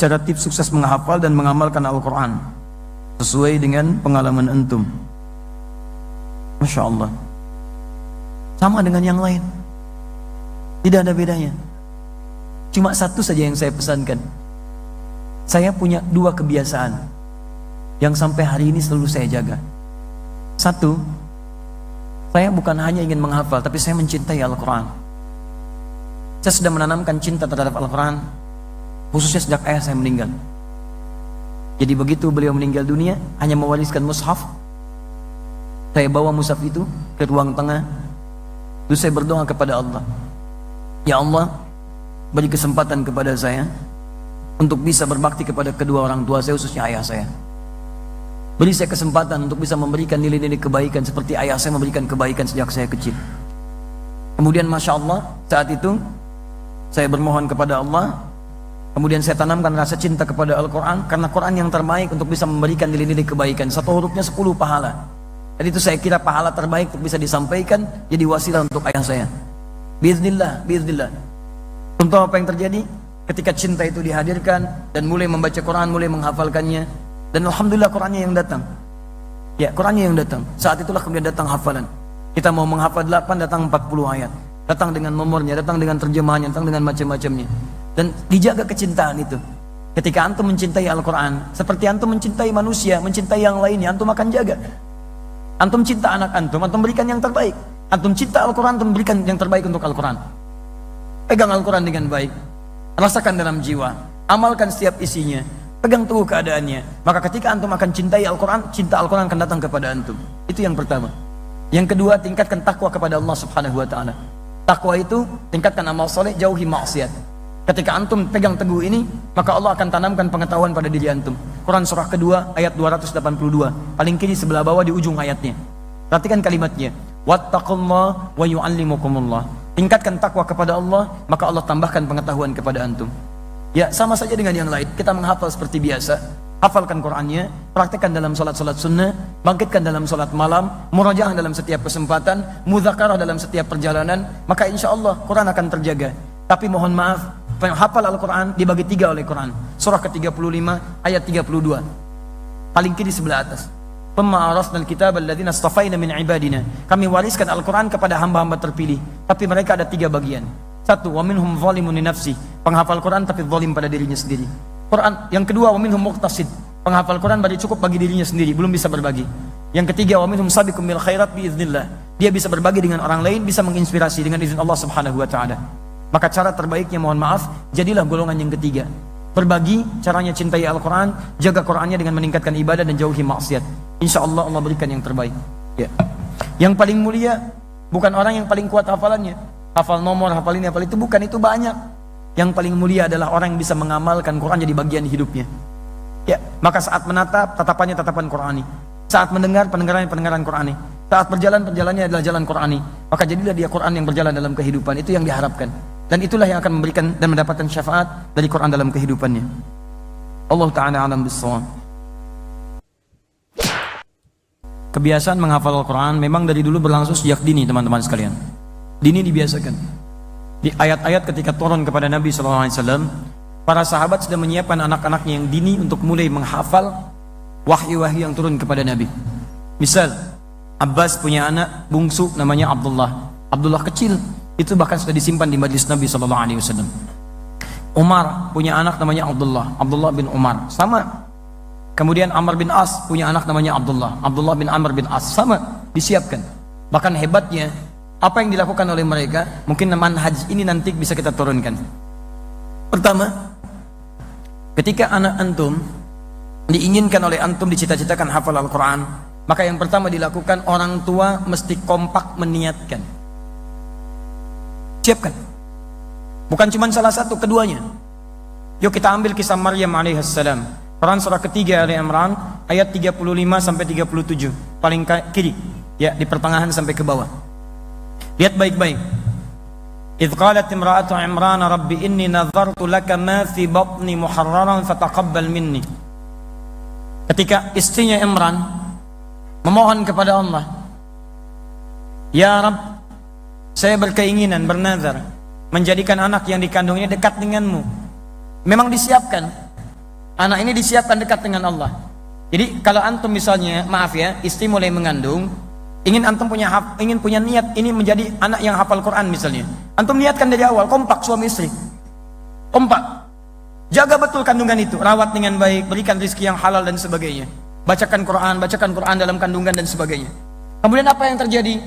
cara tips sukses menghafal dan mengamalkan Al-Quran sesuai dengan pengalaman antum. Masya Allah, sama dengan yang lain, tidak ada bedanya. Cuma satu saja yang saya pesankan. Saya punya dua kebiasaan yang sampai hari ini selalu saya jaga. Satu, saya bukan hanya ingin menghafal, tapi saya mencintai Al-Quran. Saya sudah menanamkan cinta terhadap Al-Quran, khususnya sejak ayah saya meninggal. Jadi begitu beliau meninggal dunia, hanya mewariskan mushaf. Saya bawa mushaf itu ke ruang tengah, lalu saya berdoa kepada Allah, ya Allah, beri kesempatan kepada saya untuk bisa berbakti kepada kedua orang tua saya, khususnya ayah saya. Beri saya kesempatan untuk bisa memberikan nilai-nilai kebaikan seperti ayah saya memberikan kebaikan sejak saya kecil. Kemudian Masya Allah, saat itu saya bermohon kepada Allah. Kemudian saya tanamkan rasa cinta kepada Al-Quran, karena Quran yang terbaik untuk bisa memberikan nilai-nilai kebaikan. Satu hurufnya 10 pahala. Jadi itu saya kira pahala terbaik untuk bisa disampaikan, jadi wasilah untuk ayah saya. Biiznillah, biiznillah. Contoh apa yang terjadi? Ketika cinta itu dihadirkan dan mulai membaca Quran, mulai menghafalkannya. Dan Alhamdulillah Qurannya yang datang. Ya, Qurannya yang datang. Saat itulah kemudian datang hafalan. Kita mau menghafal 8, datang 40 ayat. Datang dengan nomornya, datang dengan terjemahannya, datang dengan macam-macamnya. Dan dijaga kecintaan itu. Ketika antum mencintai Al-Quran, seperti antum mencintai manusia, mencintai yang lainnya, antum akan jaga. Antum cinta anak antum berikan yang terbaik. Antum cinta Al-Quran, antum berikan yang terbaik untuk Al-Quran. Pegang Al-Quran dengan baik, rasakan dalam jiwa, amalkan setiap isinya, pegang teguh keadaannya. Maka ketika antum akan cintai Al-Quran, cinta Al-Quran akan datang kepada antum. Itu yang pertama. Yang kedua, tingkatkan takwa kepada Allah Subhanahu wa ta'ala. Takwa itu tingkatkan amal soleh, jauhi maksiat. Ketika antum pegang teguh ini, maka Allah akan tanamkan pengetahuan pada diri antum. Quran surah kedua ayat 282, paling kiri sebelah bawah di ujung ayatnya. Perhatikan kalimatnya, wattaqullah wa yu'allimukumullah. Tingkatkan takwa kepada Allah, maka Allah tambahkan pengetahuan kepada antum. Ya, sama saja dengan yang lain. Kita menghafal seperti biasa, hafalkan Qurannya, praktekkan dalam salat-salat sunnah, bangkitkan dalam salat malam, murajaah dalam setiap kesempatan, mudzakarah dalam setiap perjalanan, maka insya Allah Quran akan terjaga. Tapi mohon maaf, hafal Al-Quran dibagi 3 oleh Quran. Surah ke-35 ayat 32, paling kiri sebelah atas. Thumma arasnal kitaba alladzina astafaina min ibadina. Kami wariskan Al-Quran kepada hamba-hamba terpilih, tapi mereka ada 3 bagian. Satu, wa minhum zalimun li nafsi, penghafal Quran tapi zalim pada dirinya sendiri. Quran. Yang kedua, wa minhum muqtasid, penghafal Quran bagi cukup bagi dirinya sendiri, belum bisa berbagi. Yang ketiga, wa minhum sabiqum bil khairat biiznillah, dia bisa berbagi dengan orang lain, bisa menginspirasi dengan izin Allah Subhanahu wa taala. Maka cara terbaiknya, mohon maaf, jadilah golongan yang ketiga. Berbagi, caranya cintai Al-Quran, jaga Qurannya dengan meningkatkan ibadah dan jauhi maksiat. Insya Allah Allah berikan yang terbaik. Ya. Yang paling mulia bukan orang yang paling kuat hafalannya, hafal nomor, hafal ini, hafal itu, bukan, itu banyak. Yang paling mulia adalah orang yang bisa mengamalkan Quran jadi bagian hidupnya. Ya, maka saat menatap, tatapannya tatapan Qurani. Saat mendengar, pendengaran Qurani. Saat berjalan, perjalanannya adalah jalan Qurani. Maka jadilah dia Quran yang berjalan dalam kehidupan. Itu yang diharapkan. Dan itulah yang akan memberikan dan mendapatkan syafaat dari Quran dalam kehidupannya. Allah Ta'ala alam bissawab. Kebiasaan menghafal Al-Quran memang dari dulu berlangsung sejak dini, teman-teman sekalian. Dini dibiasakan. Di ayat-ayat ketika turun kepada Nabi SAW, para sahabat sudah menyiapkan anak-anaknya yang dini untuk mulai menghafal wahyu-wahyu yang turun kepada Nabi. Misal, Abbas punya anak bungsu namanya Abdullah. Abdullah kecil, itu bahkan sudah disimpan di majlis Nabi SAW. Umar punya anak namanya Abdullah bin Umar, sama. Kemudian Amr bin As punya anak namanya Abdullah bin Amr bin As, sama, disiapkan. Bahkan hebatnya, apa yang dilakukan oleh mereka, mungkin manhaj ini nanti bisa kita turunkan. Pertama, ketika anak antum diinginkan oleh antum, dicita-citakan hafal Al-Quran, maka yang pertama dilakukan, orang tua mesti kompak meniatkan. Siapkan. Bukan cuma salah satu, keduanya. Yuk kita ambil kisah Maryam alaihissalam. Quran surah ketiga Ali Imran ayat 35 sampai 37, paling kiri, ya, di pertengahan sampai ke bawah. Lihat baik-baik. Idh qalat imra'atu Imran rabbi inni nadhartu laka ma fi batni muharraran fataqabbal minni. Ketika istrinya Imran memohon kepada Allah, ya Rabb, saya berkeinginan, bernazar menjadikan anak yang dikandungnya dekat denganmu. Memang disiapkan, Anak ini disiapkan dekat dengan Allah. Jadi kalau antum misalnya, maaf ya, istri mulai mengandung, ingin punya niat ini menjadi anak yang hafal Quran misalnya. Antum niatkan dari awal, kompak suami istri. Kompak. Jaga betul kandungan itu, rawat dengan baik, berikan rezeki yang halal dan sebagainya. Bacakan Quran dalam kandungan dan sebagainya. Kemudian apa yang terjadi?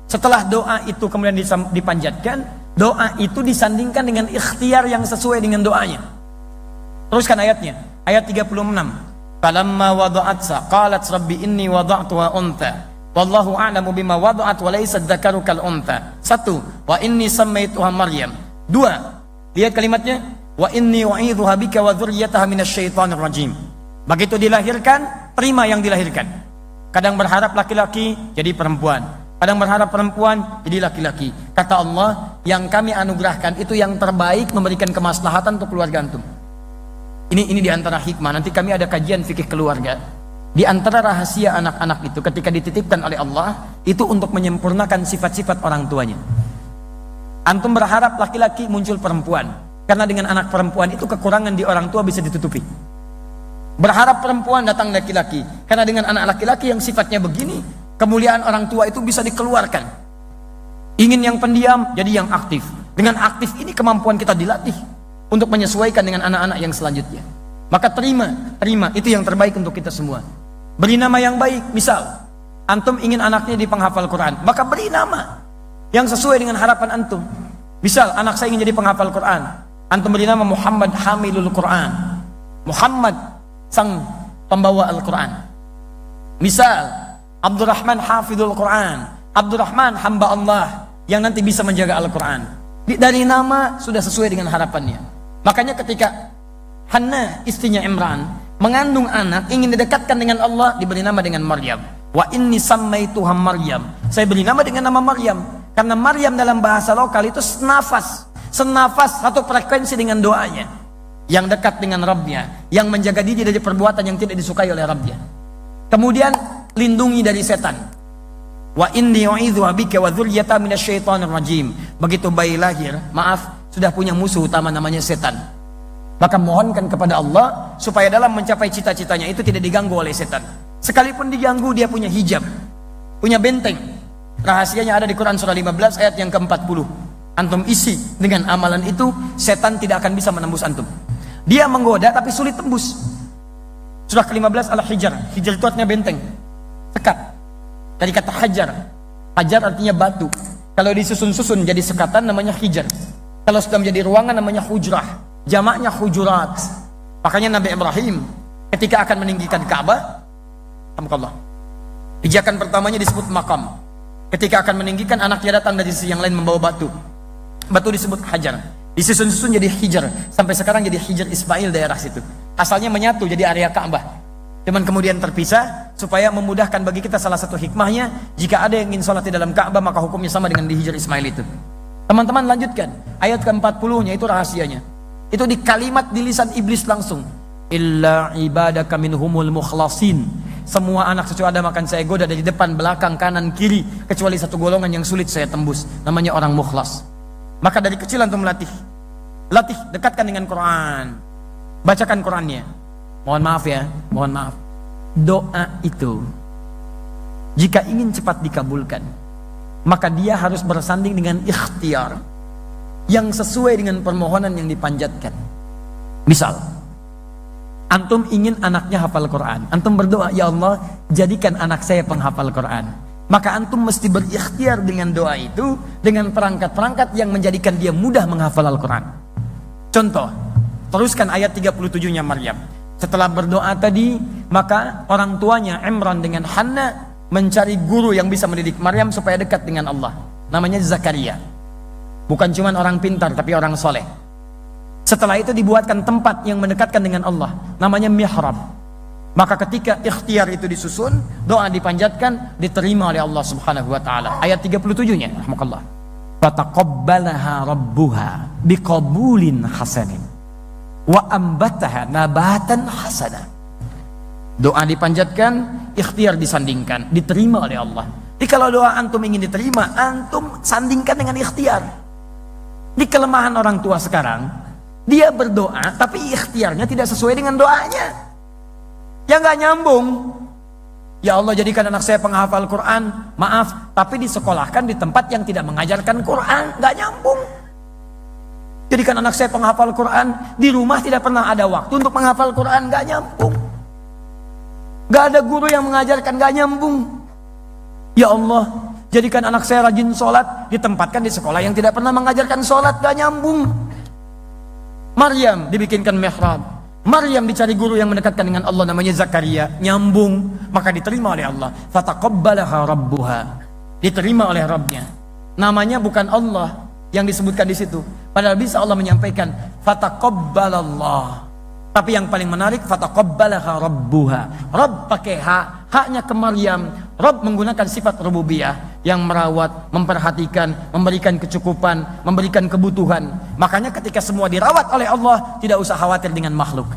Setelah doa itu kemudian dipanjatkan, doa itu disandingkan dengan ikhtiar yang sesuai dengan doanya. Teruskan ayatnya, ayat 36. Falamma wada'atsa qalat rabbi inni wada'tuha untha wallahu a'lamu bima wada'at wa laysa dzakaru kal untha. 1. Wa inni sammaituha Maryam. 2. Lihat kalimatnya, wa inni u'idzuha bika wa dzurriyyataha minasyaitonir rajim. Begitu dilahirkan, terima yang dilahirkan. Kadang berharap laki-laki jadi perempuan, kadang berharap perempuan jadi laki-laki. Kata Allah, yang kami anugerahkan itu yang terbaik, memberikan kemaslahatan untuk keluarga antum. Ini di antara hikmah. Nanti kami ada kajian fikih keluarga. Di antara rahasia anak-anak itu ketika dititipkan oleh Allah, itu untuk menyempurnakan sifat-sifat orang tuanya. Antum berharap laki-laki muncul perempuan, karena dengan anak perempuan itu kekurangan di orang tua bisa ditutupi. Berharap perempuan datang laki-laki, karena dengan anak laki-laki yang sifatnya begini, kemuliaan orang tua itu bisa dikeluarkan. Ingin yang pendiam, jadi yang aktif. Dengan aktif ini kemampuan kita dilatih untuk menyesuaikan dengan anak-anak yang selanjutnya. Maka terima itu yang terbaik untuk kita semua. Beri nama yang baik. Misal antum ingin anaknya di penghafal Quran, maka beri nama yang sesuai dengan harapan antum. Misal anak saya ingin jadi penghafal Quran, antum beri nama Muhammad Hamilul Quran, Muhammad sang pembawa Al-Quran. Misal Abdurrahman Hafidul Quran, Abdurrahman hamba Allah yang nanti bisa menjaga Al-Quran. Dari nama sudah sesuai dengan harapannya. Makanya ketika Hannah istrinya Imran mengandung anak, ingin didekatkan dengan Allah, diberi nama dengan Maryam. Wa inni sammaituha Maryam. Saya beri nama dengan nama Maryam, karena Maryam dalam bahasa lokal itu senafas satu frekuensi dengan doanya, yang dekat dengan Rabbnya, yang menjaga diri dari perbuatan yang tidak disukai oleh Rabbnya. Kemudian lindungi dari setan. Wa inni u'idzuha bika wa dzurriyyataha minasyaitonir rajim. Begitu bayi lahir, maaf, sudah punya musuh utama namanya setan. Maka mohonkan kepada Allah supaya dalam mencapai cita-citanya itu tidak diganggu oleh setan. Sekalipun diganggu, dia punya hijab, punya benteng. Rahasianya ada di Quran surah 15 ayat yang ke-40. Antum isi dengan amalan itu, setan tidak akan bisa menembus antum. Dia menggoda tapi sulit tembus. Surah ke-15 Al-Hijr. Hijr itu artinya benteng, sekat. Dari kata hajar. Hajar artinya batu. Kalau disusun-susun jadi sekatan namanya hijr. Kalau sudah menjadi ruangan namanya hujrah. Jamaknya hujurat. Makanya Nabi Ibrahim ketika akan meninggikan Ka'bah, alhamdulillah, pijakan pertamanya disebut makam. Ketika akan meninggikan, anaknya datang dari sisi yang lain membawa batu. Batu disebut hajar. Disusun-susun jadi hijr. Sampai sekarang jadi Hijr Ismail daerah situ. Asalnya menyatu jadi area Ka'bah. Cuman kemudian terpisah supaya memudahkan bagi kita. Salah satu hikmahnya, jika ada yang ingin sholat di dalam Ka'bah, maka hukumnya sama dengan di Hijr Ismail itu. Teman-teman lanjutkan ayat ke-40-nya, itu rahasianya. Itu di kalimat di lisan iblis langsung. Illa ibadaka minhumul mukhlasin. Semua anak cucu Adam akan saya goda dari depan, belakang, kanan, kiri, kecuali satu golongan yang sulit saya tembus, namanya orang mukhlas. Maka dari kecil antum latih, dekatkan dengan Quran, bacakan Qurannya. Mohon maaf, doa itu jika ingin cepat dikabulkan, maka dia harus bersanding dengan ikhtiar yang sesuai dengan permohonan yang dipanjatkan. Misal antum ingin anaknya hafal Quran, antum berdoa, ya Allah jadikan anak saya penghafal Quran. Maka antum mesti berikhtiar dengan doa itu, dengan perangkat-perangkat yang menjadikan dia mudah menghafal Al-Quran. Contoh, teruskan ayat 37-nya Maryam. Setelah berdoa tadi, maka orang tuanya Imran dengan Hannah mencari guru yang bisa mendidik Maryam supaya dekat dengan Allah. Namanya Zakaria. Bukan cuma orang pintar, tapi orang soleh. Setelah itu dibuatkan tempat yang mendekatkan dengan Allah, namanya mihrab. Maka ketika ikhtiar itu disusun, doa dipanjatkan, diterima oleh Allah Subhanahu wa taala. Ayat 37-nya, rahmakallah. Fataqabbalaha rabbuha biqabulin hasanin wa ambataha nabatan hasana. Doa dipanjatkan, ikhtiar disandingkan, diterima oleh Allah. Jadi kalau doa antum ingin diterima, antum sandingkan dengan ikhtiar. Di kelemahan orang tua sekarang, Dia berdoa, tapi ikhtiarnya tidak sesuai dengan doanya. Ya nggak nyambung. Ya Allah, jadikan anak saya penghafal Quran. Maaf, tapi disekolahkan di tempat yang tidak mengajarkan Quran. Nggak nyambung. Jadikan anak saya penghafal Quran. Di rumah tidak pernah ada waktu untuk menghafal Quran. Nggak nyambung. Nggak ada guru yang mengajarkan. Nggak nyambung. Ya Allah, jadikan anak saya rajin sholat. Ditempatkan di sekolah yang tidak pernah mengajarkan sholat. Nggak nyambung. Maryam dibikinkan mihrab. Maryam dicari guru yang mendekatkan dengan Allah, namanya Zakaria. Nyambung, maka diterima oleh Allah. Fataqabbalaha rabbuha. Diterima oleh Rabbnya. Namanya bukan Allah yang disebutkan di situ. Padahal bisa Allah menyampaikan fataqabbalallah. Tapi yang paling menarik fataqabbalaha rabbuha. Rabb pakai ha, haknya ke Maryam. Rabb menggunakan sifat rububiyah yang merawat, memperhatikan, memberikan kecukupan, memberikan kebutuhan. Makanya ketika semua dirawat oleh Allah, tidak usah khawatir dengan makhluk.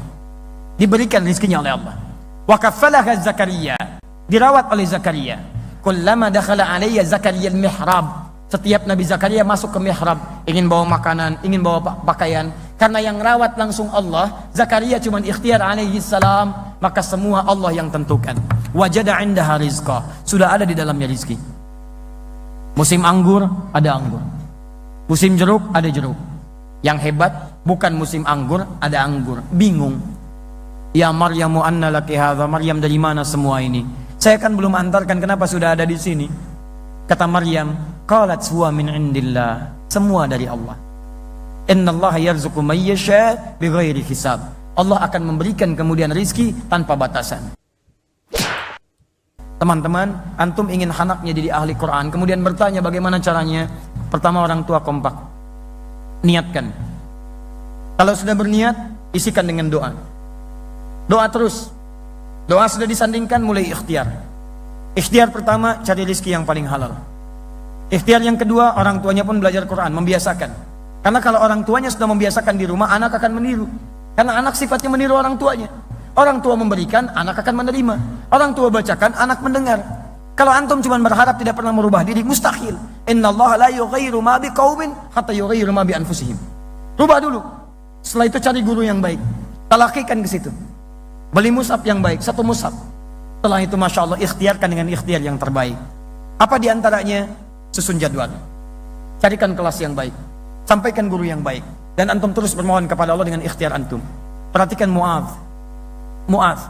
Diberikan rizkinya oleh Allah. Wa kaffalaha Zakaria. Dirawat oleh Zakaria. Kullama dakhala alayya Zakaria al-mihrab. Setiap Nabi Zakaria masuk ke mihrab, ingin bawa makanan, ingin bawa pakaian. Karena yang rawat langsung Allah, Zakaria cuma ikhtiar alaihi salam, maka semua Allah yang tentukan. Wajada indaha rizqa. Sudah ada di dalamnya rizki. Musim anggur, ada anggur. Musim jeruk, ada jeruk. Yang hebat, bukan musim anggur, ada anggur. Bingung. Ya Maryamu anna laki hadha. Maryam, dari mana semua ini? Saya kan belum antarkan, kenapa sudah ada di sini? Kata Maryam, qalat huwa min indillah. Semua dari Allah. Innallaha yarzuqu may yasha bighairi hisab. Allah akan memberikan kemudian rizki tanpa batasan. Teman-teman, antum ingin anaknya jadi ahli Quran, kemudian bertanya bagaimana caranya? Pertama, orang tua kompak. Niatkan. Kalau sudah berniat, isikan dengan doa. Doa terus. Doa sudah disandingkan, mulai ikhtiar. Ikhtiar pertama, cari rizki yang paling halal. Ikhtiar yang kedua, orang tuanya pun belajar Quran, membiasakan. Karena kalau orang tuanya sudah membiasakan di rumah, anak akan meniru. Karena anak sifatnya meniru orang tuanya. Orang tua memberikan, anak akan menerima. Orang tua bacakan, anak mendengar. Kalau antum cuma berharap tidak pernah merubah diri, mustahil. Innallaha la yughayyiru ma biqaumin hatta yughayyiru ma bi anfusihim. Rubah dulu. Setelah itu cari guru yang baik. Talakikan ke situ. Beli mushaf yang baik, satu mushaf. Setelah itu Masya Allah, ikhtiarkan dengan ikhtiar yang terbaik. Apa diantaranya? Susun jadwal. Carikan kelas yang baik. Sampaikan guru yang baik. Dan antum terus bermohon kepada Allah dengan ikhtiar antum. Perhatikan Mu'adz,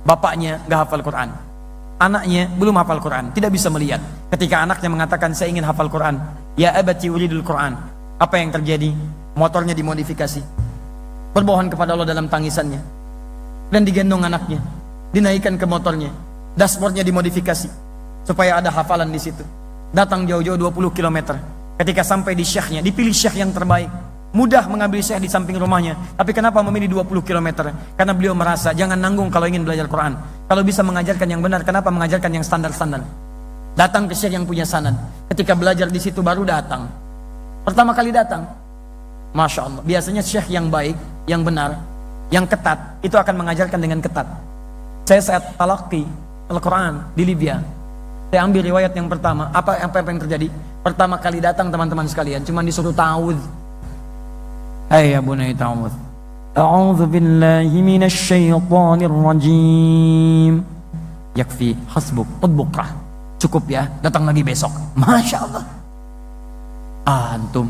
bapaknya gak hafal Quran. Anaknya belum hafal Quran, tidak bisa melihat. Ketika anaknya mengatakan, saya ingin hafal Quran. Ya abati uridul Quran. Apa yang terjadi? Motornya dimodifikasi. Berbohon kepada Allah dalam tangisannya. Dan digendong anaknya. Dinaikkan ke motornya, dashboardnya dimodifikasi supaya ada hafalan di situ. Datang jauh-jauh 20 km. Ketika sampai di syekhnya, dipilih syekh yang terbaik. Mudah mengambil syekh di samping rumahnya. Tapi kenapa memilih 20 km? Karena beliau merasa jangan nanggung kalau ingin belajar Quran. Kalau bisa mengajarkan yang benar, kenapa mengajarkan yang standar-standar? Datang ke syekh yang punya sanad. Ketika belajar di situ baru datang. Pertama kali datang, Masya Allah. Biasanya syekh yang baik, yang benar, yang ketat, itu akan mengajarkan dengan ketat. Saya saat talaqi Al-Quran di Libya, saya ambil riwayat yang pertama. Apa yang terjadi? Pertama kali datang teman-teman sekalian, cuma disuruh ta'awudz. Hai ya bunai ta'awudz. A'udzu billahi minasy syaithanir rajim. Yakfi hasbuk udbukrah. Cukup ya, datang lagi besok. Masya Allah. Antum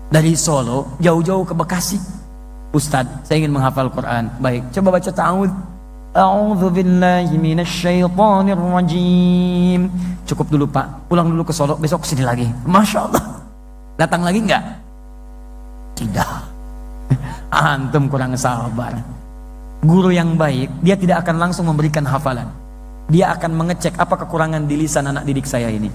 dari Solo jauh-jauh ke Bekasi. Ustadz, saya ingin menghafal Quran. Baik, coba baca ta'awudz. A'udzu billahi minasy syaithanir rajim. Cukup dulu Pak, pulang dulu ke Solo, besok kesini lagi. Masya Allah. Datang lagi enggak? Tidak. Antum kurang sabar. Guru yang baik, dia tidak akan langsung memberikan hafalan. Dia akan mengecek apa kekurangan di lisan anak didik saya ini.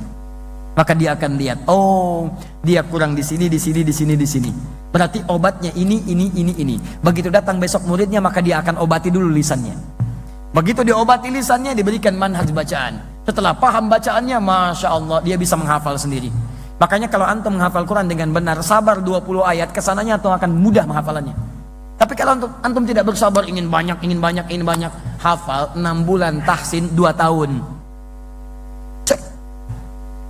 Maka dia akan lihat, oh, dia kurang di sini, di sini, di sini, di sini. Berarti obatnya ini. Begitu datang besok muridnya, maka dia akan obati dulu lisannya. Begitu diobati lisannya, diberikan manhaj bacaan. Setelah paham bacaannya, Masya Allah, dia bisa menghafal sendiri. Makanya kalau antum menghafal Quran dengan benar, sabar 20 ayat, kesananya antum akan mudah menghafalannya. Tapi kalau antum tidak bersabar, ingin banyak, hafal 6 bulan, tahsin 2 tahun. Cek.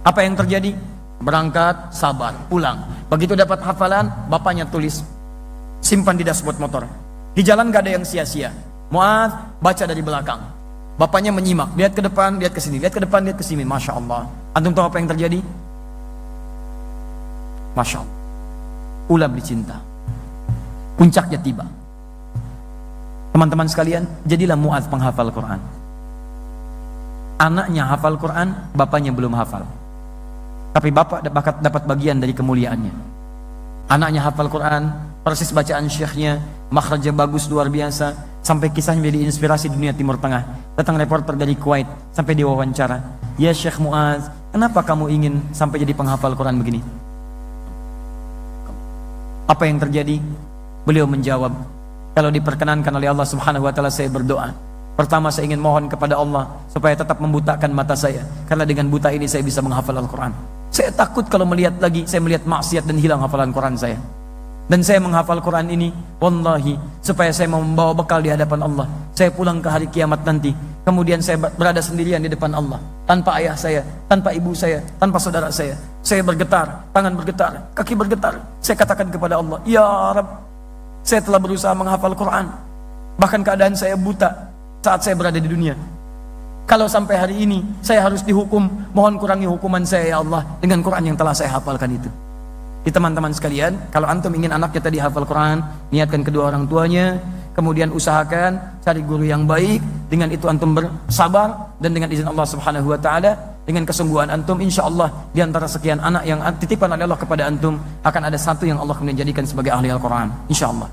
Apa yang terjadi? Berangkat, sabar, pulang. Begitu dapat hafalan, bapaknya tulis. simpan di dashboard motor. Di jalan gak ada yang sia-sia. Mu'adz baca dari belakang. Bapaknya menyimak, lihat ke depan, lihat ke sini, lihat ke depan, lihat ke sini. Masya Allah. Antum tahu apa yang terjadi? Masya Allah. Ulam dicinta. Puncaknya tiba. Teman-teman sekalian, jadilah Mu'adz penghafal Quran. Anaknya hafal Quran, bapaknya belum hafal. Tapi bapak dapat bagian dari kemuliaannya. Anaknya hafal Quran, persis bacaan syekhnya, makhrajnya bagus luar biasa, sampai kisahnya menjadi inspirasi dunia Timur Tengah. Datang reporter dari Kuwait, sampai diwawancara, "Ya Syekh Mu'adz, kenapa kamu ingin sampai jadi penghafal Quran begini?" Apa yang terjadi? Beliau menjawab, "Kalau diperkenankan oleh Allah Subhanahu wa taala, saya berdoa. Pertama, saya ingin mohon kepada Allah supaya tetap membutakan mata saya, karena dengan buta ini saya bisa menghafal Al-Quran. Saya takut kalau melihat lagi, saya melihat maksiat dan hilang hafalan Quran saya. Dan saya menghafal Quran ini, wallahi, supaya saya mau membawa bekal di hadapan Allah. Saya pulang ke hari kiamat nanti, kemudian saya berada sendirian di depan Allah, tanpa ayah saya, tanpa ibu saya, tanpa saudara saya. Saya bergetar, tangan bergetar, kaki bergetar. Saya katakan kepada Allah, ya Rabb, saya telah berusaha menghafal Quran, bahkan keadaan saya buta saat saya berada di dunia. Kalau sampai hari ini saya harus dihukum, mohon kurangi hukuman saya ya Allah dengan Quran yang telah saya hafalkan itu." Di teman-teman sekalian, kalau antum ingin anaknya tadi hafal Quran, niatkan kedua orang tuanya, kemudian usahakan cari guru yang baik. Dengan itu antum bersabar, dan dengan izin Allah Subhanahu wa taala, dengan kesungguhan antum, insya Allah di antara sekian anak yang titipan oleh Allah kepada antum, akan ada satu yang Allah kemudian jadikan sebagai ahli Al-Quran, insya Allah.